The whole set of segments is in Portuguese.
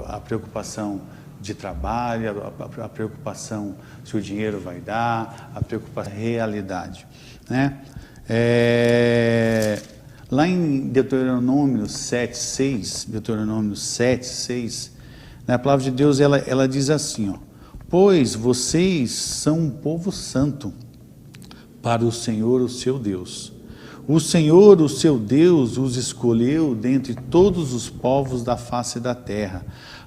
a preocupação de trabalho, a preocupação se o dinheiro vai dar, a preocupação da realidade, né? Lá em Deuteronômio 7:6, né, a palavra de Deus ela diz assim, ó: pois vocês são um povo santo para o Senhor, o seu Deus. O Senhor, o seu Deus, os escolheu dentre todos os povos da face da terra,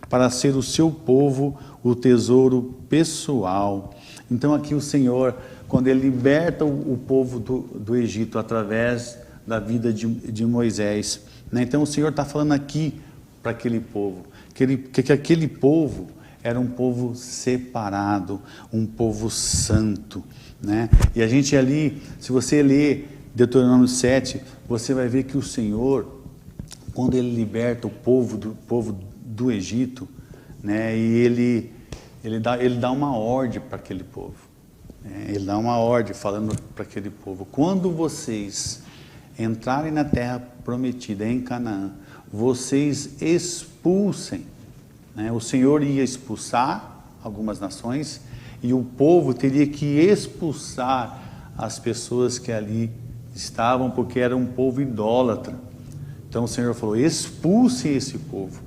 para ser o seu povo, o tesouro pessoal. Então aqui o Senhor, quando Ele liberta o povo do Egito através da vida de Moisés, né? Então o Senhor está falando aqui para aquele povo, que aquele povo era um povo separado, um povo santo, né? E a gente ali, se você ler Deuteronômio 7, você vai ver que o Senhor, quando Ele liberta o povo do Egito, né? E ele dá uma ordem para aquele povo, né? Ele dá uma ordem falando para aquele povo: quando vocês entrarem na terra prometida, em Canaã, vocês expulsem, né? O Senhor ia expulsar algumas nações e o povo teria que expulsar as pessoas que ali estavam, porque era um povo idólatra. Então o Senhor falou: expulse esse povo,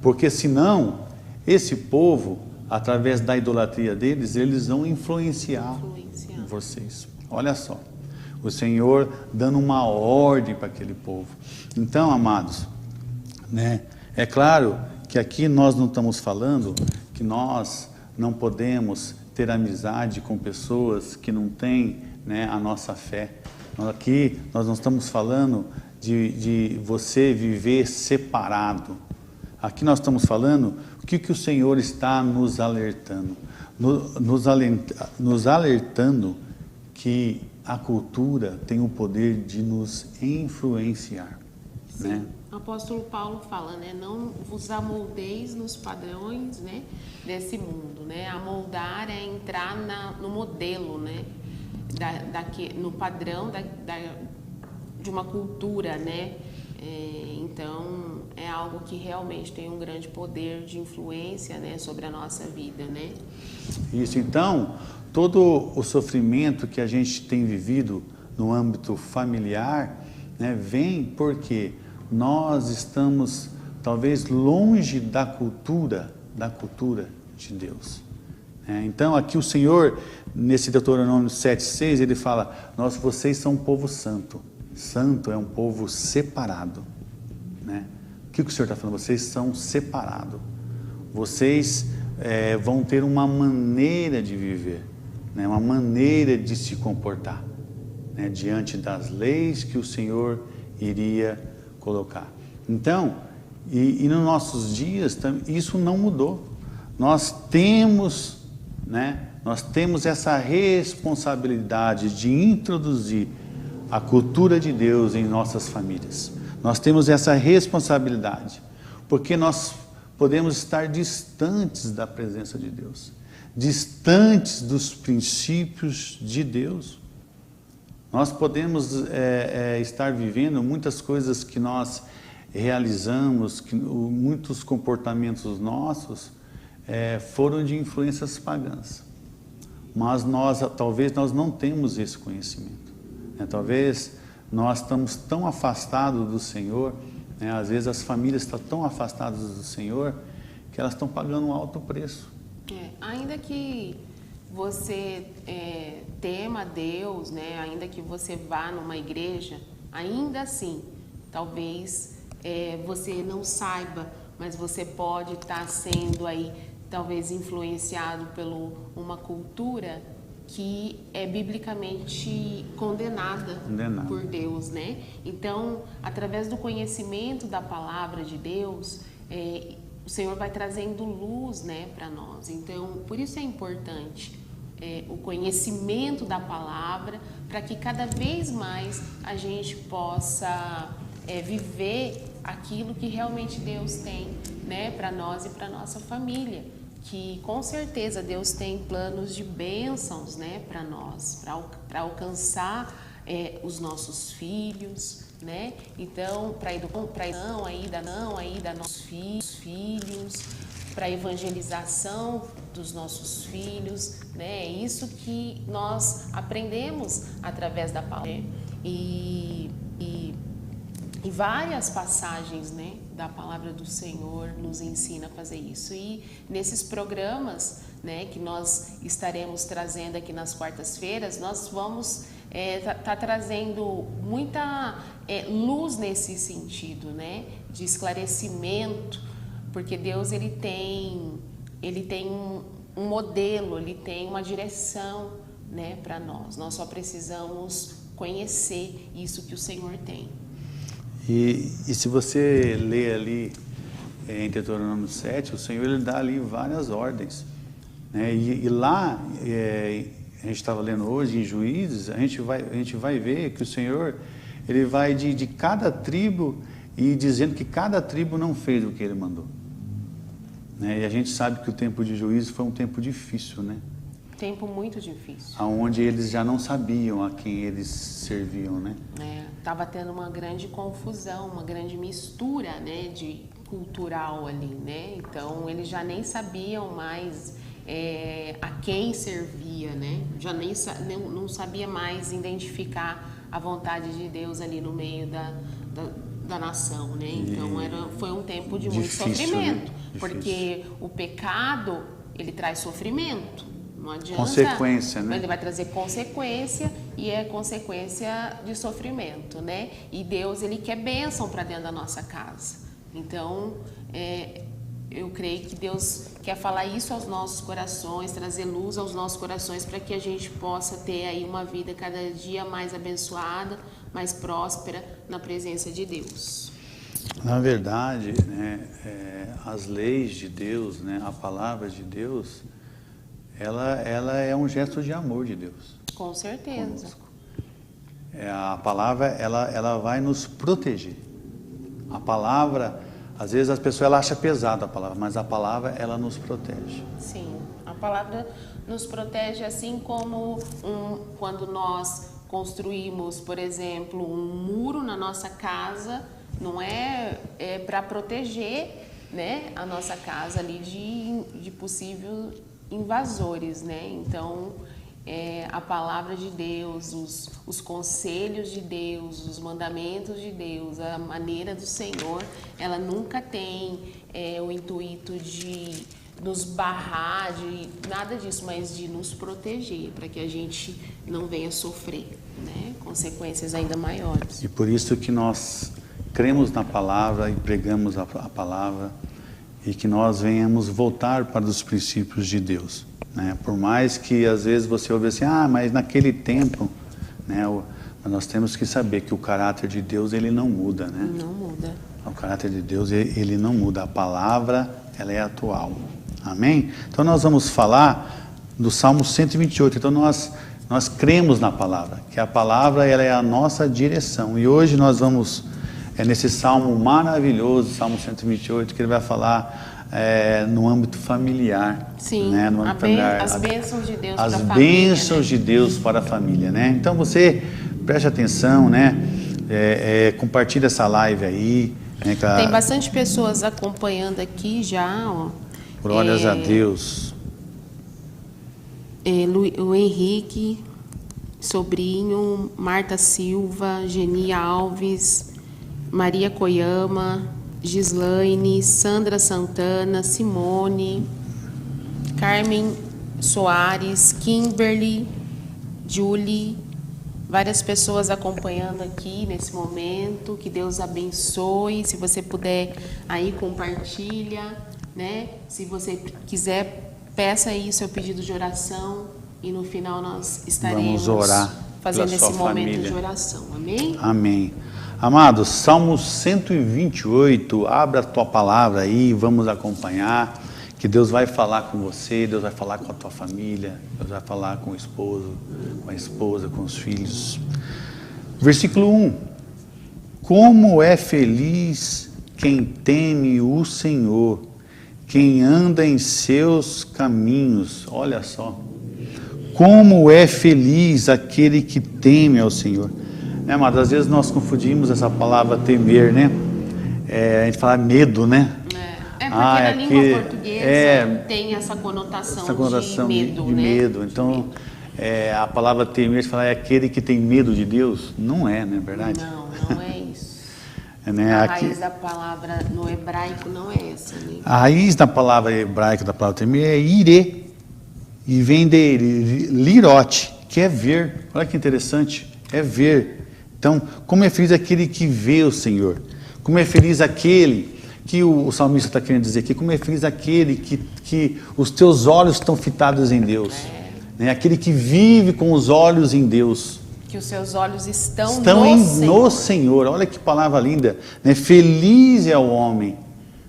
porque senão esse povo, através da idolatria deles, eles vão influenciar vocês. Olha só, o Senhor dando uma ordem para aquele povo. Então, amados, né, é claro que aqui nós não estamos falando que nós não podemos ter amizade com pessoas que não têm, né, a nossa fé. Aqui nós não estamos falando de você viver separado. Aqui nós estamos falando o que o Senhor está nos alertando. Nos alertando que a cultura tem o poder de nos influenciar. Sim. Né? O apóstolo Paulo fala, né? Não vos amoldeis nos padrões, né, desse mundo, né? Amoldar é entrar no modelo, né? No padrão de uma cultura, né? Então é algo que realmente tem um grande poder de influência, né, sobre a nossa vida, né? Isso. Então, todo o sofrimento que a gente tem vivido no âmbito familiar, né, vem porque nós estamos talvez longe da cultura de Deus. Então aqui o Senhor, nesse Deuteronômio 7:6, ele fala: vocês são um povo santo. Santo é um povo separado, né? O que o Senhor está falando? Vocês são separados. Vocês vão ter uma maneira de viver, né? Uma maneira de se comportar, né? Diante das leis que o Senhor iria colocar. Então, e nos nossos dias isso não mudou. Nós temos essa responsabilidade de introduzir a cultura de Deus em nossas famílias. Nós temos essa responsabilidade, porque nós podemos estar distantes da presença de Deus, distantes dos princípios de Deus. Nós podemos estar vivendo muitas coisas que nós realizamos, muitos comportamentos nossos foram de influências pagãs, mas talvez nós não temos esse conhecimento, né? Talvez nós estamos tão afastados do Senhor, né? Às vezes as famílias estão tão afastadas do Senhor que elas estão pagando um alto preço. Ainda que você tema Deus, né? Ainda que você vá numa igreja, ainda assim, talvez você não saiba, mas você pode estar sendo aí talvez influenciado por uma cultura que é biblicamente condenada por Deus, né? Então, através do conhecimento da palavra de Deus, o Senhor vai trazendo luz, né, para nós. Então, por isso é importante o conhecimento da palavra, para que cada vez mais a gente possa viver aquilo que realmente Deus tem, né, para nós e para nossa família. Que com certeza Deus tem planos de bênçãos, né, para nós, para alcançar os nossos filhos, né? Então, para educação aí da nossos filhos, para evangelização dos nossos filhos, né? É isso que nós aprendemos através da palavra, né? E várias passagens, né, da palavra do Senhor nos ensina a fazer isso. E nesses programas, né, que nós estaremos trazendo aqui nas quartas-feiras, nós vamos tá trazendo muita luz nesse sentido, né, de esclarecimento, porque Deus ele tem um modelo, ele tem uma direção, né, para nós. Nós só precisamos conhecer isso que o Senhor tem. E se você ler ali em Deuteronômio 7, o Senhor ele dá ali várias ordens, né? E lá, a gente estava lendo hoje em Juízes, a gente vai ver que o Senhor ele vai de cada tribo e dizendo que cada tribo não fez o que ele mandou, né? E a gente sabe que o tempo de Juízes foi um tempo difícil, né? Tempo muito difícil. Onde eles já não sabiam a quem eles serviam, né? Estava tendo uma grande confusão, uma grande mistura, né, de cultural ali, né? Então eles já nem sabiam mais a quem servia, né? Já não sabia mais identificar a vontade de Deus ali no meio da nação, né? Então foi um tempo de muito sofrimento, né? Porque o pecado ele traz sofrimento. Não adianta, consequência, né? Ele vai trazer consequência e é consequência de sofrimento, né? E Deus, ele quer bênção para dentro da nossa casa. Então, eu creio que Deus quer falar isso aos nossos corações, trazer luz aos nossos corações para que a gente possa ter aí uma vida cada dia mais abençoada, mais próspera na presença de Deus. Na verdade, né, as leis de Deus, né, a palavra de Deus, ela é um gesto de amor de Deus. Com certeza. A palavra, ela vai nos proteger. A palavra, às vezes as pessoas acham pesada a palavra, mas a palavra, ela nos protege. Sim, a palavra nos protege assim como quando nós construímos, por exemplo, um muro na nossa casa, não é para proteger, né, a nossa casa ali de possível invasores, né? Então, a palavra de Deus, os conselhos de Deus, os mandamentos de Deus, a maneira do Senhor, ela nunca tem o intuito de nos barrar, de nada disso, mas de nos proteger, para que a gente não venha sofrer, né, consequências ainda maiores. E por isso que nós cremos na palavra e pregamos a palavra, e que nós venhamos voltar para os princípios de Deus, né? Por mais que às vezes você ouve assim, mas naquele tempo, né? Mas nós temos que saber que o caráter de Deus, ele não muda, né? Não muda. O caráter de Deus, ele não muda. A palavra, ela é atual. Amém? Então nós vamos falar do Salmo 128. Então nós cremos na palavra, que a palavra, ela é a nossa direção. E hoje nós vamos nesse salmo maravilhoso, Salmo 128, que ele vai falar no âmbito familiar. Sim, né? No âmbito familiar, as bênçãos de Deus para a família. As bênçãos de Deus para a família, né? Então você preste atenção, né? Compartilha essa live aí. Né? Tem bastante pessoas acompanhando aqui já. Ó. Glórias a Deus. O Henrique, sobrinho, Marta Silva, Geni Alves, Maria Koyama, Gislaine, Sandra Santana, Simone, Carmen Soares, Kimberly, Julie, várias pessoas acompanhando aqui nesse momento. Que Deus abençoe. Se você puder aí, compartilha, né? Se você quiser, peça aí o seu pedido de oração e no final nós estaremos fazendo esse momento de oração. Amém? Amém. Amados, Salmo 128, abra a tua palavra aí, vamos acompanhar, que Deus vai falar com você, Deus vai falar com a tua família, Deus vai falar com o esposo, com a esposa, com os filhos. Versículo 1: Como é feliz quem teme o Senhor, quem anda em seus caminhos. Olha só, como é feliz aquele que teme ao Senhor. Né, mas às vezes nós confundimos essa palavra temer, né? A gente fala medo, né? Porque na língua portuguesa tem essa conotação de medo, de né? medo. Então, a palavra temer, a gente fala, é aquele que tem medo de Deus? Não é, não é verdade? Não é isso. Né? A raiz da palavra no hebraico não é essa, né? A raiz da palavra hebraica, da palavra temer, é ire. E vem de lirote, que é ver. Olha que interessante, é ver. Então, como é feliz aquele que vê o Senhor. Como é feliz aquele que o salmista está querendo dizer aqui, como é feliz aquele que os teus olhos estão fitados em Deus. Né? Aquele que vive com os olhos em Deus. Que os seus olhos estão no Senhor. Olha que palavra linda. Né? Feliz é o homem.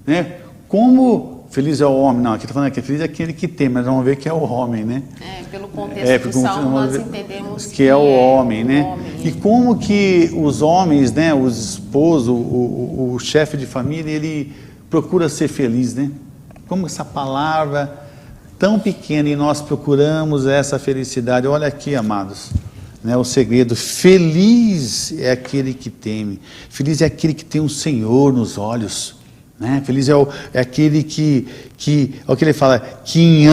Né? Como feliz é o homem? Não, aqui está falando que feliz é aquele que tem, mas vamos ver que é o homem, né? Pelo contexto do Salmo, nós entendemos que é o homem, né? E como que os homens, né, os esposos, o chefe de família, ele procura ser feliz, né? Como essa palavra tão pequena e nós procuramos essa felicidade. Olha aqui, amados, né, o segredo. Feliz é aquele que teme. Feliz é aquele que tem o Senhor nos olhos. Né? Feliz é aquele que é o que ele fala, quem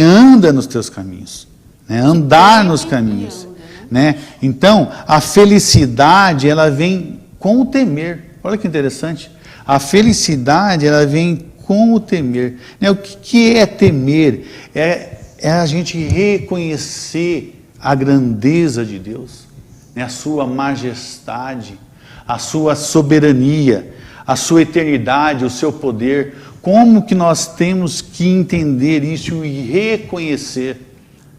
anda nos teus caminhos, né? Andar nos caminhos, né? Então, a felicidade, ela vem com o temer. Olha que interessante. A felicidade, ela vem com o temer. Né? O que é temer? É a gente reconhecer a grandeza de Deus, né? A sua majestade, a sua soberania, a sua eternidade, o seu poder. Como que nós temos que entender isso e reconhecer,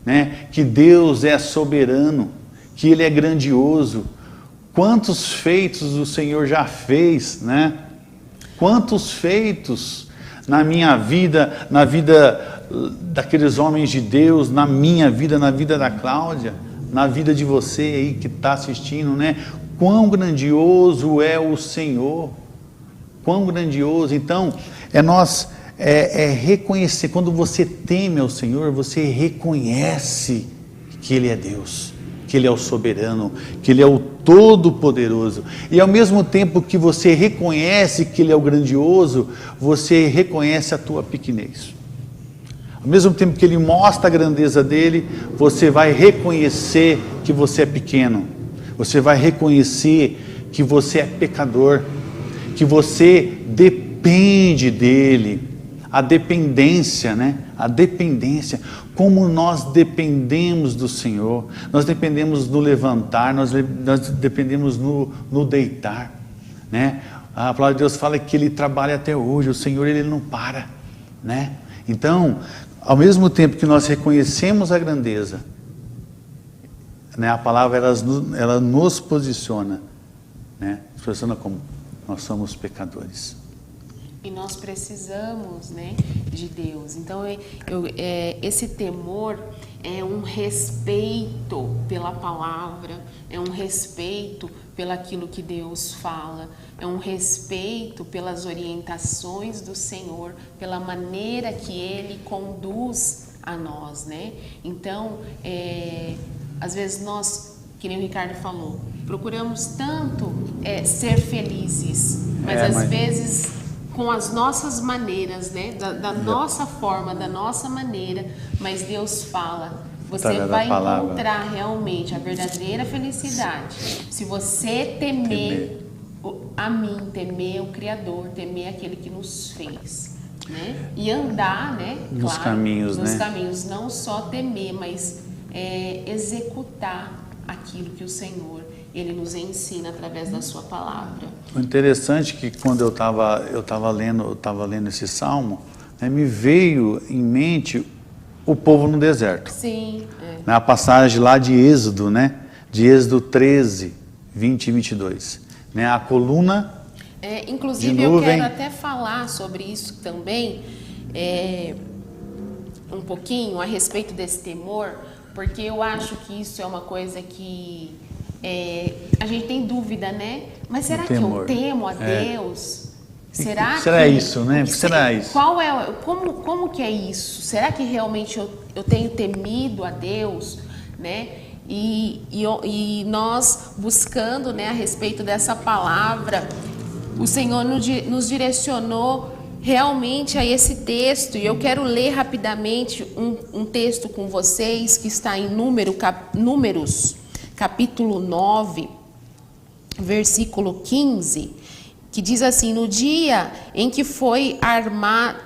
né, que Deus é soberano, que Ele é grandioso. Quantos feitos o Senhor já fez, né? Quantos feitos na minha vida, na vida daqueles homens de Deus, na minha vida, na vida da Cláudia, na vida de você aí que está assistindo, né? Quão grandioso é o Senhor. Quão grandioso. Então, reconhecer. Quando você teme ao Senhor, você reconhece que Ele é Deus, que Ele é o soberano, que Ele é o todo-poderoso. E ao mesmo tempo que você reconhece que Ele é o grandioso, você reconhece a tua pequenez. Ao mesmo tempo que Ele mostra a grandeza dEle, você vai reconhecer que você é pequeno. Você vai reconhecer que você é pecador, que você depende dEle. A dependência, né? A dependência. Como nós dependemos do Senhor. Nós dependemos no levantar, nós dependemos no deitar, né? A palavra de Deus fala que Ele trabalha até hoje. O Senhor, Ele não para, né? Então, ao mesmo tempo que nós reconhecemos a grandeza, né? A palavra ela nos posiciona, né? Nos posiciona como nós somos pecadores. E nós precisamos, né, de Deus. Então, esse temor é um respeito pela palavra, é um respeito pelaquilo que Deus fala, é um respeito pelas orientações do Senhor, pela maneira que Ele conduz a nós, né? Então, às vezes nós, que nem o Ricardo falou, procuramos tanto ser felizes, mas às vezes com as nossas maneiras, né? Da nossa forma, da nossa maneira, mas Deus fala, você vai encontrar realmente a verdadeira felicidade se você temer a mim, temer o Criador, temer aquele que nos fez, né? E andar, né? Nos claro, caminhos, nos né? caminhos, não só temer, mas executar aquilo que o Senhor Ele nos ensina através da sua palavra. O interessante é que quando eu estava lendo esse salmo, né, me veio em mente o povo no deserto. Sim. Na passagem lá de Êxodo, né? De Êxodo 13, 20 e 22. Né, a coluna inclusive de nuvem. Eu quero até falar sobre isso também, um pouquinho a respeito desse temor, porque eu acho que isso é uma coisa que a gente tem dúvida, né? Mas será que eu temo a Deus? Será isso, né? Será isso? Como que é isso? Será que realmente eu tenho temido a Deus, né? E nós buscando, né, a respeito dessa palavra, o Senhor nos direcionou realmente a esse texto. E eu quero ler rapidamente um texto com vocês que está em Números, capítulo 9, versículo 15, que diz assim: no dia em que foi armado...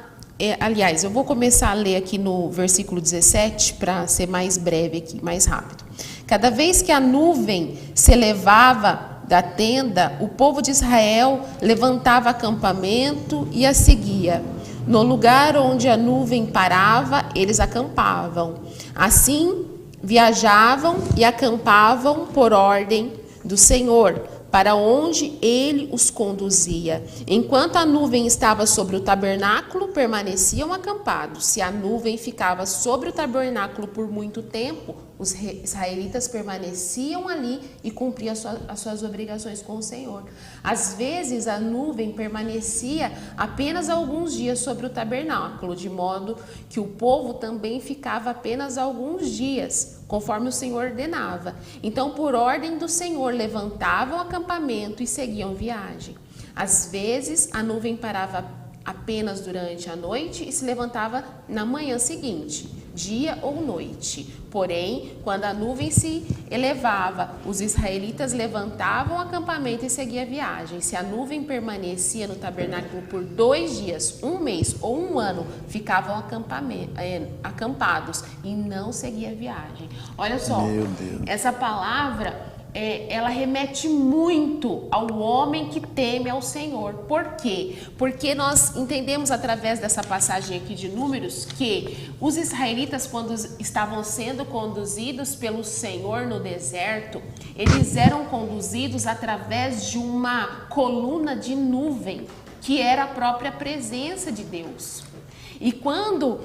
aliás, eu vou começar a ler aqui no versículo 17 para ser mais breve aqui, mais rápido. Cada vez que a nuvem se elevava da tenda, o povo de Israel levantava acampamento e a seguia. No lugar onde a nuvem parava, eles acampavam. Assim, viajavam e acampavam por ordem do Senhor, para onde ele os conduzia. Enquanto a nuvem estava sobre o tabernáculo, permaneciam acampados. Se a nuvem ficava sobre o tabernáculo por muito tempo, os israelitas permaneciam ali e cumpriam as suas obrigações com o Senhor. Às vezes a nuvem permanecia apenas alguns dias sobre o tabernáculo, de modo que o povo também ficava apenas alguns dias, conforme o Senhor ordenava. Então, por ordem do Senhor, levantavam o acampamento e seguiam viagem. Às vezes a nuvem parava apenas durante a noite e se levantava na manhã seguinte, dia ou noite. Porém, quando a nuvem se elevava, os israelitas levantavam o acampamento e seguiam a viagem. Se a nuvem permanecia no tabernáculo por 2 dias, 1 mês ou 1 ano, ficavam acampados e não seguiam a viagem. Olha só, essa palavra... ela remete muito ao homem que teme ao Senhor. Por quê? Porque nós entendemos através dessa passagem aqui de Números que os israelitas, quando estavam sendo conduzidos pelo Senhor no deserto, eles eram conduzidos através de uma coluna de nuvem, que era a própria presença de Deus. E quando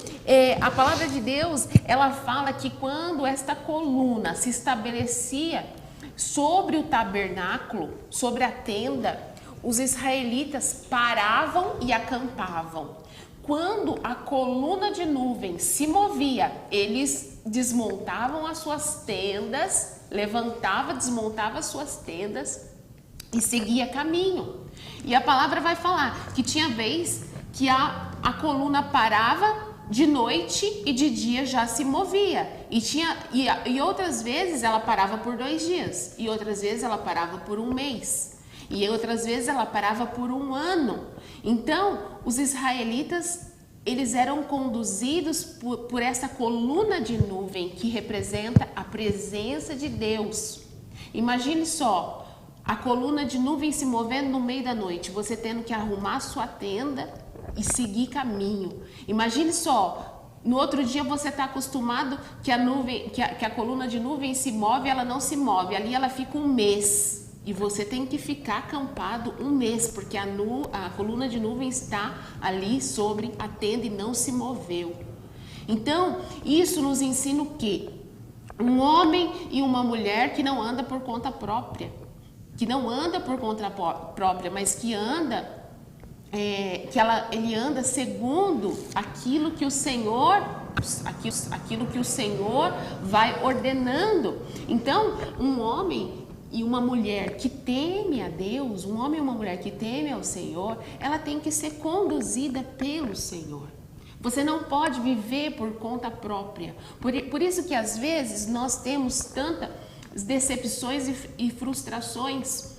a palavra de Deus, ela fala que quando esta coluna se estabelecia sobre o tabernáculo, sobre a tenda, os israelitas paravam e acampavam. Quando a coluna de nuvem se movia, eles desmontavam as suas tendas, desmontavam as suas tendas e seguia caminho. E a palavra vai falar que tinha vez que a coluna parava de noite e de dia já se movia. E outras vezes ela parava por 2 dias. E outras vezes ela parava por 1 mês. E outras vezes ela parava por 1 ano. Então, os israelitas, eles eram conduzidos por essa coluna de nuvem que representa a presença de Deus. Imagine só, a coluna de nuvem se movendo no meio da noite, você tendo que arrumar sua tenda e seguir caminho. Imagine só, no outro dia você está acostumado que a coluna de nuvem se move, ela não se move, ali ela fica 1 mês e você tem que ficar acampado 1 mês, porque a coluna de nuvem está ali sobre a tenda e não se moveu. Então, isso nos ensina o quê? Um homem e uma mulher que não anda por conta própria, mas que anda ele anda segundo aquilo que o Senhor vai ordenando. Então, um homem e uma mulher que teme a Deus, um homem e uma mulher que teme ao Senhor, ela tem que ser conduzida pelo Senhor. Você não pode viver por conta própria. Por isso que às vezes nós temos tantas decepções e frustrações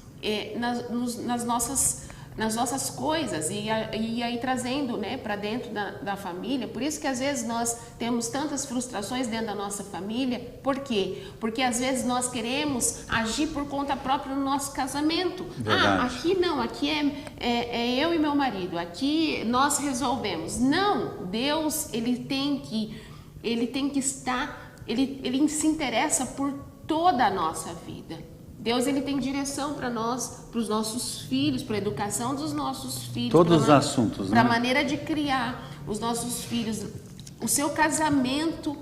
nas nossas coisas e aí trazendo, né, para dentro da família. Por isso que às vezes nós temos tantas frustrações dentro da nossa família. Por quê? Porque às vezes nós queremos agir por conta própria no nosso casamento. Verdade. Aqui não, aqui é eu e meu marido, aqui nós resolvemos. Não, Deus, ele se interessa por toda a nossa vida. Deus, ele tem direção para nós, para os nossos filhos, para a educação dos nossos filhos. Todos os assuntos, né? Para a maneira de criar os nossos filhos, o seu casamento,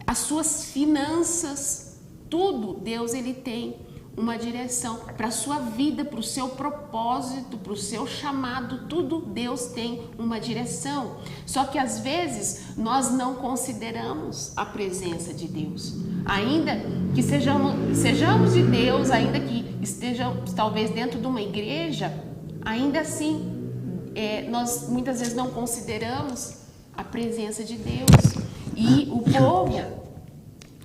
as suas finanças, tudo Deus, ele tem uma direção para a sua vida, para o seu propósito, para o seu chamado. Tudo Deus tem uma direção. Só que às vezes nós não consideramos a presença de Deus. Ainda que sejamos de Deus, ainda que estejamos talvez dentro de uma igreja, ainda assim nós muitas vezes não consideramos a presença de Deus. E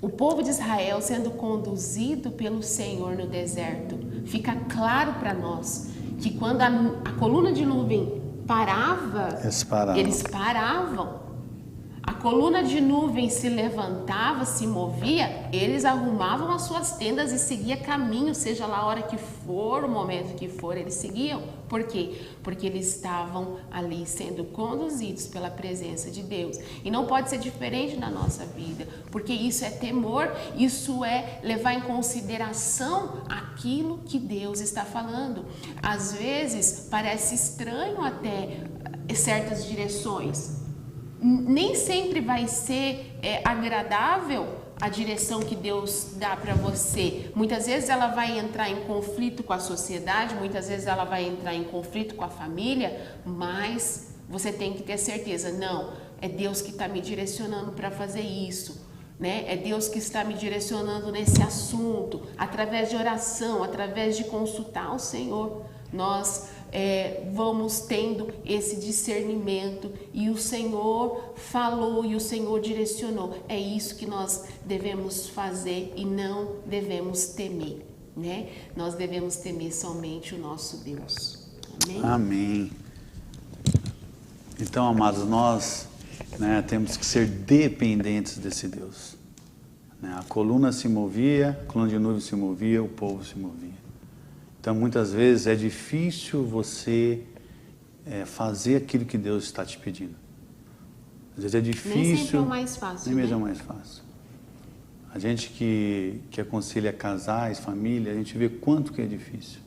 o povo de Israel sendo conduzido pelo Senhor no deserto, fica claro para nós que quando a coluna de nuvem parava, eles paravam. A coluna de nuvem se levantava, se movia, eles arrumavam as suas tendas e seguiam caminho, seja lá a hora que for, o momento que for, eles seguiam. Por quê? Porque eles estavam ali sendo conduzidos pela presença de Deus. E não pode ser diferente na nossa vida, porque isso é temor, isso é levar em consideração aquilo que Deus está falando. Às vezes parece estranho até certas direções. Nem sempre vai ser agradável a direção que Deus dá para você. Muitas vezes ela vai entrar em conflito com a sociedade, muitas vezes ela vai entrar em conflito com a família, mas você tem que ter certeza, não, é Deus que está me direcionando para fazer isso, né? É Deus que está me direcionando nesse assunto, através de oração, através de consultar o Senhor. Nós vamos tendo esse discernimento e o Senhor falou e o Senhor direcionou. É isso que nós devemos fazer e não devemos temer, né? Nós devemos temer somente o nosso Deus. Amém? Amém. Então, amados, nós temos que ser dependentes desse Deus. A coluna se movia, a coluna de nuvem se movia, o povo se movia. Então, muitas vezes é difícil você fazer aquilo que Deus está te pedindo. Às vezes é difícil. Nem sempre é o mais fácil. Nem mesmo é o mais fácil. A gente que aconselha casais, família, a gente vê quanto que é difícil.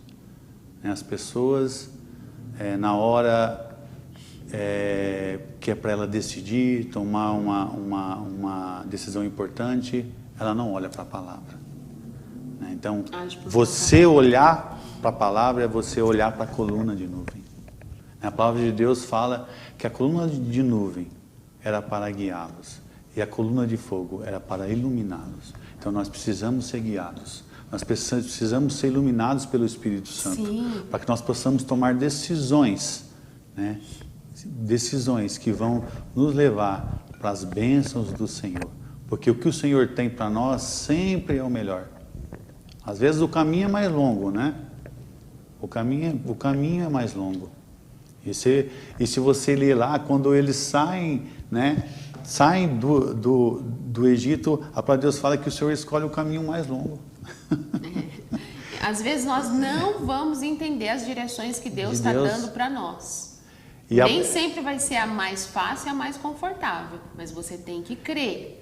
As pessoas, na hora que é para ela decidir, tomar uma decisão importante, ela não olha para a palavra. Então, você olhar para a palavra é você olhar para a coluna de nuvem. A palavra de Deus fala que a coluna de nuvem era para guiá-los e a coluna de fogo era para iluminá-los. Então, nós precisamos ser guiados. Nós precisamos ser iluminados pelo Espírito Santo. Sim. Para que nós possamos tomar decisões, decisões que vão nos levar para as bênçãos do Senhor. Porque o que o Senhor tem para nós sempre é o melhor. Às vezes o caminho é mais longo, né? O caminho é mais longo. E se você ler lá, quando eles saem, saem do Egito, a palavra de Deus fala que o Senhor escolhe o caminho mais longo. Às vezes nós não vamos entender as direções que Deus está dando para nós. Nem sempre vai ser a mais fácil e a mais confortável, mas você tem que crer.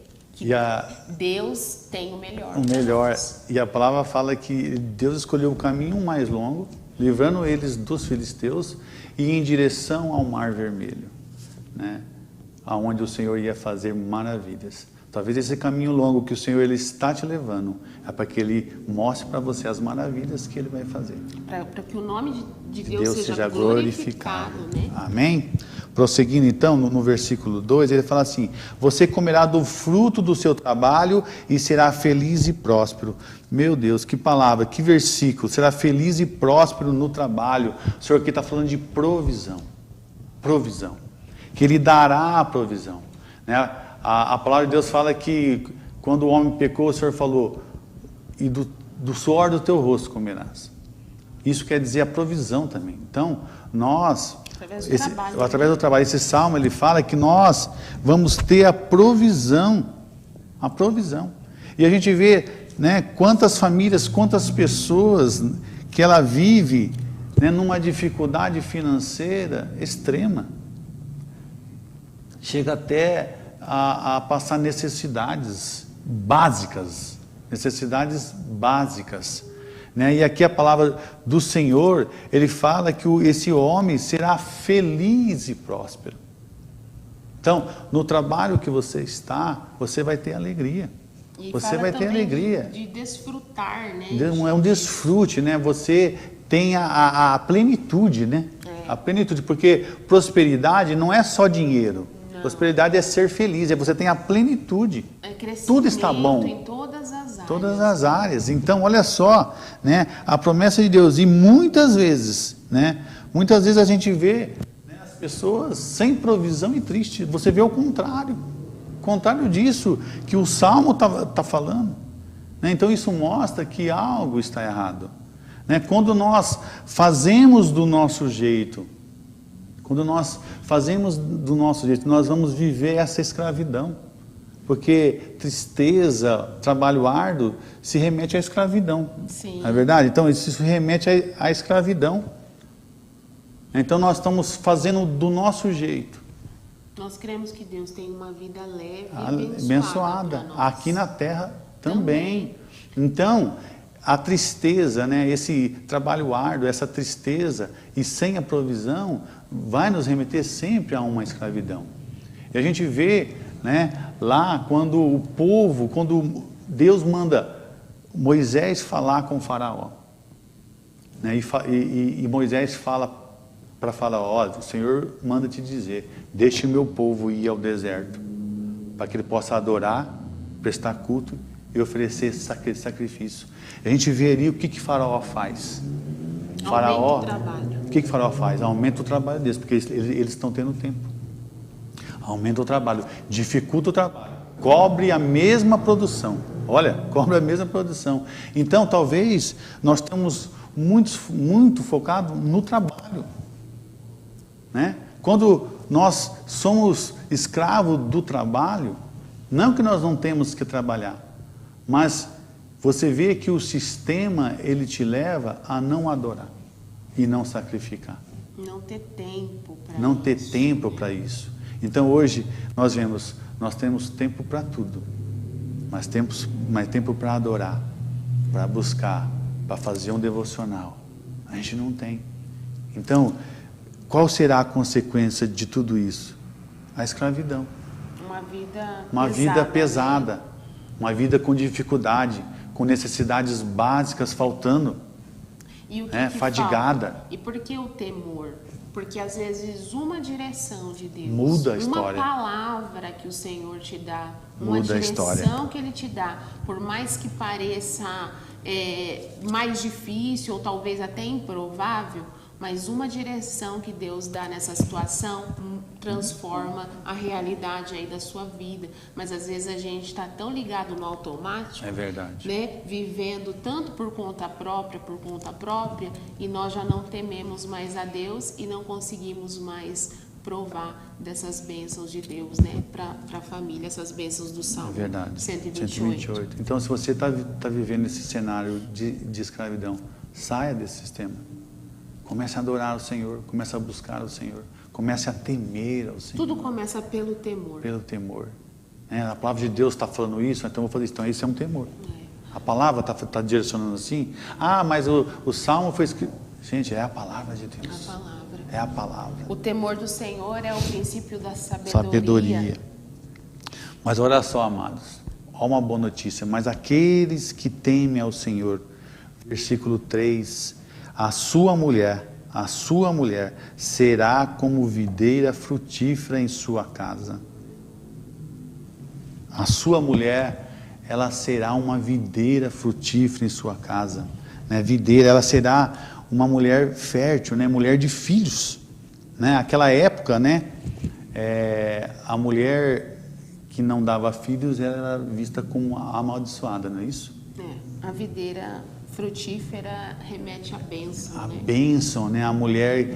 Deus tem o melhor. O melhor. E a palavra fala que Deus escolheu o caminho mais longo, livrando eles dos filisteus e em direção ao Mar Vermelho, aonde o Senhor ia fazer maravilhas. Talvez esse caminho longo que o Senhor ele está te levando é para que Ele mostre para você as maravilhas que Ele vai fazer. Para que o nome de Deus seja glorificado. Amém? Prosseguindo então, no versículo 2, ele fala assim: você comerá do fruto do seu trabalho e será feliz e próspero. Meu Deus, que palavra, que versículo. Será feliz e próspero no trabalho. O Senhor aqui está falando de provisão. Provisão. Que Ele dará a provisão. A palavra de Deus fala que quando o homem pecou, o Senhor falou: e do suor do teu rosto comerás. Isso quer dizer a provisão também. Então, nós, através do trabalho, esse salmo, ele fala que nós vamos ter a provisão. A provisão. E a gente vê, quantas famílias, quantas pessoas que ela vive, numa dificuldade financeira extrema. Chega até a passar necessidades básicas. E aqui a palavra do Senhor, Ele fala que esse homem será feliz e próspero. Então, no trabalho que você está, você vai ter alegria. E você fala vai ter também alegria. de desfrutar, né? É um desfrute, né? Você tem a plenitude, né? A plenitude, porque prosperidade não é só dinheiro. Não. Prosperidade é ser feliz, é você tem a plenitude. É crescimento Tudo está bom. em todas as áreas. Todas as áreas. Então, olha só, né? A promessa de Deus. E muitas vezes, né? Muitas vezes a gente vê, né, as pessoas sem provisão e tristes. Você vê o contrário. O contrário disso que o Salmo tá falando. Né? Então, isso mostra que algo está errado. Né? Quando nós fazemos do nosso jeito, nós vamos viver essa escravidão. Porque tristeza, trabalho árduo, se remete à escravidão. Sim. Não é verdade? Então, isso remete à escravidão. Então, nós estamos fazendo do nosso jeito. Nós cremos que Deus tem uma vida leve e Abençoada. para nós. Aqui na terra também. Então, a tristeza, né, esse trabalho árduo, essa tristeza e sem a provisão, vai nos remeter sempre a uma escravidão. E a gente vê, né, lá quando Deus manda Moisés falar com o faraó, né, e Moisés fala para Faraó: o Senhor manda te dizer, deixe o meu povo ir ao deserto, para que ele possa adorar, prestar culto e oferecer sacrifício. A gente vê ali o que Faraó faz. Aumenta o trabalho. O que Faraó faz? Aumenta o trabalho deles, porque eles estão tendo tempo. Aumenta o trabalho, dificulta o trabalho, cobre a mesma produção. Olha, cobre a mesma produção. Então, talvez nós estamos muito focados no trabalho, né? Quando nós somos escravos do trabalho, não que nós não temos que trabalhar, mas você vê que o sistema, ele te leva a não adorar e não sacrificar. Não ter tempo para isso. Não ter tempo para isso. Então hoje nós temos tempo para tudo, mas tempo para adorar, para buscar, para fazer um devocional, a gente não tem. Então, qual será a consequência de tudo isso? A escravidão. Uma vida pesada, né? Uma vida com dificuldade, com necessidades básicas faltando, e o que fadigada. Falta? E por que o temor? Porque às vezes uma direção de Deus, muda a história. Uma palavra que o Senhor te dá, muda uma direção a história. Que Ele te dá, por mais que pareça mais difícil ou talvez até improvável, mas uma direção que Deus dá nessa situação transforma a realidade aí da sua vida. Mas às vezes a gente está tão ligado no automático, é verdade, né? Vivendo tanto por conta própria, e nós já não tememos mais a Deus e não conseguimos mais provar dessas bênçãos de Deus, né? Para a família, essas bênçãos do Salmo. É verdade. 128. Então, se você está vivendo esse cenário de escravidão, saia desse sistema. Comece a adorar o Senhor, comece a buscar o Senhor, comece a temer ao Senhor. Tudo começa pelo temor. Pelo temor. A palavra de Deus está falando isso, então eu vou fazer isso. Então, isso é um temor. A palavra está direcionando assim. Ah, mas o Salmo foi escrito. Gente, é a palavra de Deus. A palavra. É a palavra. O temor do Senhor é o princípio da sabedoria. Mas olha só, amados, olha uma boa notícia. Mas aqueles que temem ao Senhor, versículo 3, a sua mulher será como videira frutífera em sua casa. A sua mulher, ela será uma videira frutífera em sua casa. Né? Videira, ela será uma mulher fértil, né? Mulher de filhos. Né? Aquela época, né? A mulher que não dava filhos era vista como amaldiçoada, não é isso? A videira frutífera remete à bênção. A bênção, né? A mulher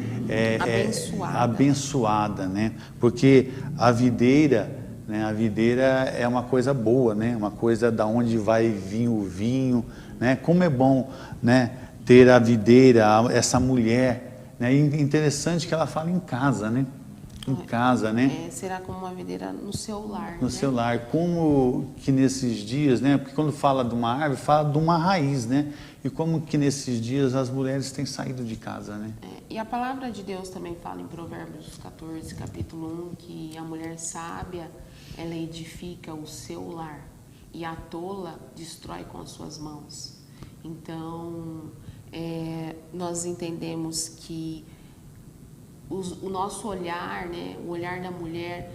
abençoada, né? Porque a videira, né? A videira é uma coisa boa, né? Uma coisa da onde vai vir o vinho, né? Como é bom, né? Ter a videira, essa mulher, né? E interessante que ela fala em casa, né? Em casa, né? Será como uma videira no seu lar. No seu lar. Como que nesses dias, né? Porque quando fala de uma árvore, fala de uma raiz, né? E como que nesses dias as mulheres têm saído de casa, né? E a palavra de Deus também fala em Provérbios 14, capítulo 1, que a mulher sábia, ela edifica o seu lar. e a tola destrói com as suas mãos. Então, nós entendemos que o nosso olhar, né, o olhar da mulher,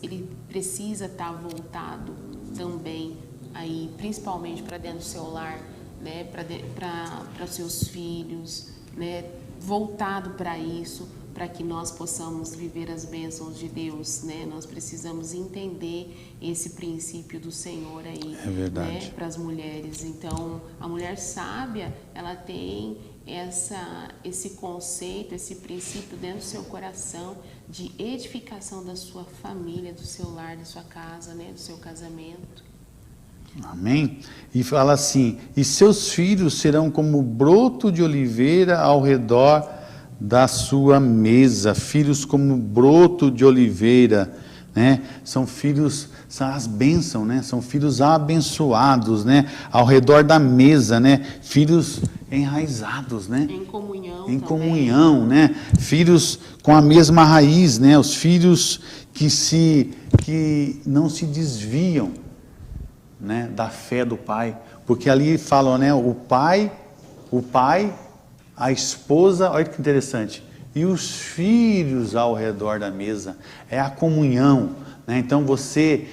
ele precisa estar voltado também, aí, principalmente para dentro do seu lar, né, para os seus filhos, né, voltado para isso, para que nós possamos viver as bênçãos de Deus, né? Nós precisamos entender esse princípio do Senhor aí, né, para as mulheres. Então, a mulher sábia, ela tem esse conceito, esse princípio dentro do seu coração de edificação da sua família, do seu lar, da sua casa, né, do seu casamento. Amém? E fala assim: e seus filhos serão como broto de oliveira ao redor da sua mesa, filhos como broto de oliveira, né? São filhos, são as bênçãos, né? São filhos abençoados, né? Ao redor da mesa, né? Filhos enraizados, né? Em comunhão. Em comunhão, né? Filhos com a mesma raiz, né? Os filhos que não se desviam, né, da fé do pai, porque ali falam, né, o pai, a esposa, olha que interessante, e os filhos ao redor da mesa, é a comunhão, né? Então você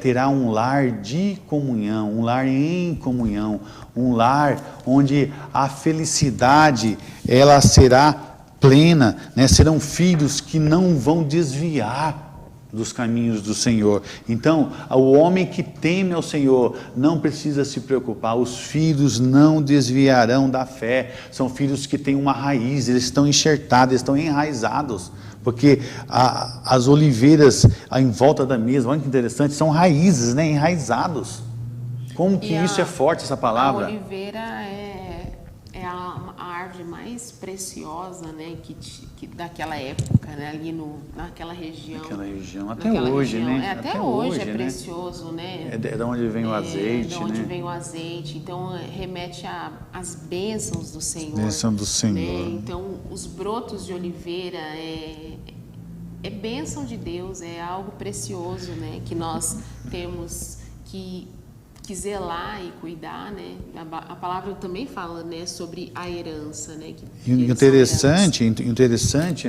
terá um lar de comunhão, um lar em comunhão, um lar onde a felicidade ela será plena, né? Serão filhos que não vão desviar dos caminhos do Senhor. Então, o homem que teme ao Senhor não precisa se preocupar, os filhos não desviarão da fé, são filhos que têm uma raiz, eles estão enxertados, eles estão enraizados, porque as oliveiras em volta da mesa, olha que interessante, são raízes, né, enraizados. Como que isso é forte, essa palavra? A oliveira é a árvore mais preciosa, né, que daquela época, né, ali naquela região. Naquela região, até hoje, região, né? Até hoje é precioso, né? É de onde vem o azeite, de onde né? vem o azeite. Então, remete às bênçãos do Senhor. Bênção do Senhor. Né? Então, os brotos de oliveira é bênção de Deus, é algo precioso, né? Que nós temos que zelar e cuidar, né? A palavra também fala, né, sobre a herança, né? Interessante,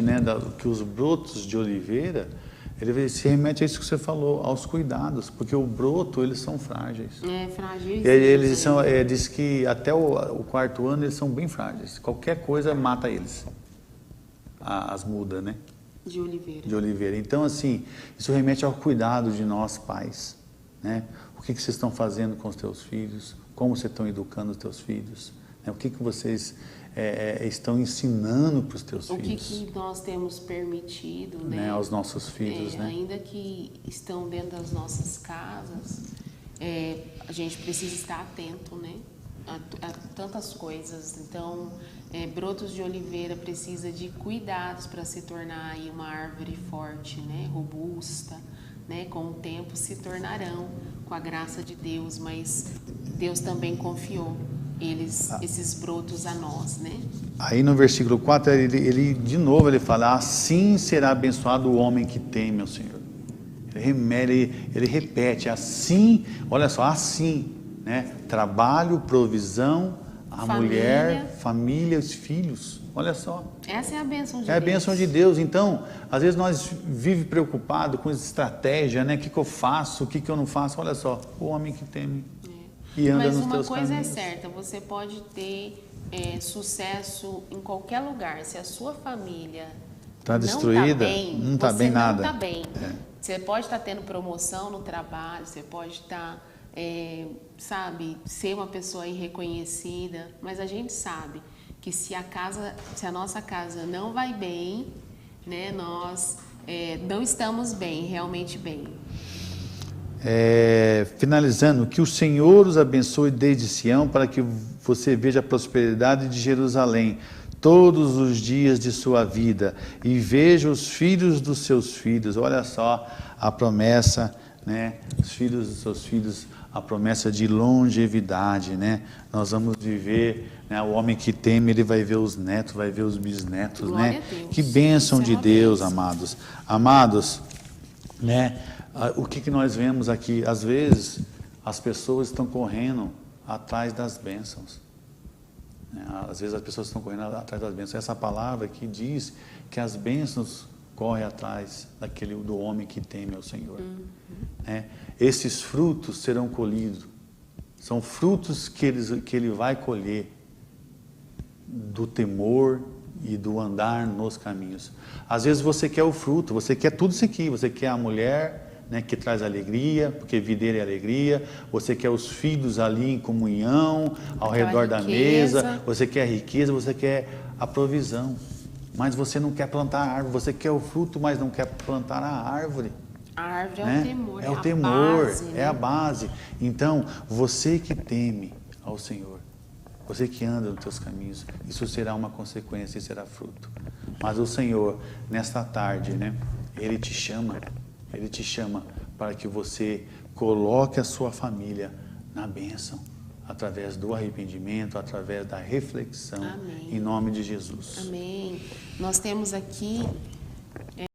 né, que os brotos de oliveira, ele se remete a isso que você falou, aos cuidados, porque o broto, eles são frágeis. Frágeis. Eles são, diz que até o quarto ano eles são bem frágeis. Qualquer coisa mata eles. As mudas, né? De oliveira. De oliveira. Então, assim, isso remete ao cuidado de nós, pais, né? O que vocês estão fazendo com os teus filhos? Como vocês estão educando os teus filhos? O que vocês estão ensinando para os teus filhos? O que nós temos permitido, né? Aos nossos filhos, né? Ainda que estão dentro das nossas casas, a gente precisa estar atento, né? A tantas coisas. Então, brotos de oliveira precisa de cuidados para se tornar aí uma árvore forte, né? Robusta, né? Com o tempo se tornarão, com a graça de Deus, mas Deus também confiou esses brotos a nós, né? Aí no versículo 4, ele de novo ele fala: assim será abençoado o homem que teme ao Senhor. Ele repete, assim, olha só, assim, né? Trabalho, provisão, mulher, família, os filhos. Olha só. Essa é a bênção de Deus. É a bênção de Deus. Então, às vezes nós vivemos preocupados com estratégia, né? O que eu faço, o que eu não faço. Olha só, o homem que teme e anda nos teus caminhos. Mas uma coisa é certa, você pode ter sucesso em qualquer lugar. Se a sua família está destruída, não está bem nada. Não está bem. Você pode estar tendo promoção no trabalho, você pode estar, ser uma pessoa irreconhecida, mas a gente sabe que se a nossa casa não vai bem, né, nós não estamos bem, realmente bem. Finalizando, que o Senhor os abençoe desde Sião, para que você veja a prosperidade de Jerusalém todos os dias de sua vida, e veja os filhos dos seus filhos. Olha só a promessa, né? Os filhos dos seus filhos, a promessa de longevidade, né? Nós vamos viver, né? O homem que teme, ele vai ver os netos, vai ver os bisnetos, glória né? A Deus. Que bênção de Deus, bênção. Amados, né? O que nós vemos aqui, às vezes, as pessoas estão correndo atrás das bênçãos. Às vezes as pessoas estão correndo atrás das bênçãos. Essa palavra aqui diz que as bênçãos correm atrás do homem que teme ao Senhor. Esses frutos serão colhidos. São frutos que ele vai colher do temor e do andar nos caminhos. Às vezes você quer o fruto, você quer tudo isso aqui, você quer a mulher, né, que traz alegria, porque videira é alegria, você quer os filhos ali em comunhão, ao redor da mesa, você quer a riqueza, você quer a provisão, mas você não quer plantar a árvore, você quer o fruto, mas não quer plantar a árvore. A árvore é o temor, é o temor, base, né? É a base. Então, você que teme ao Senhor, você que anda nos teus caminhos, isso será uma consequência e será fruto. Mas o Senhor, nesta tarde, né, Ele te chama para que você coloque a sua família na bênção, através do arrependimento, através da reflexão. Amém. Em nome de Jesus. Amém. Nós temos aqui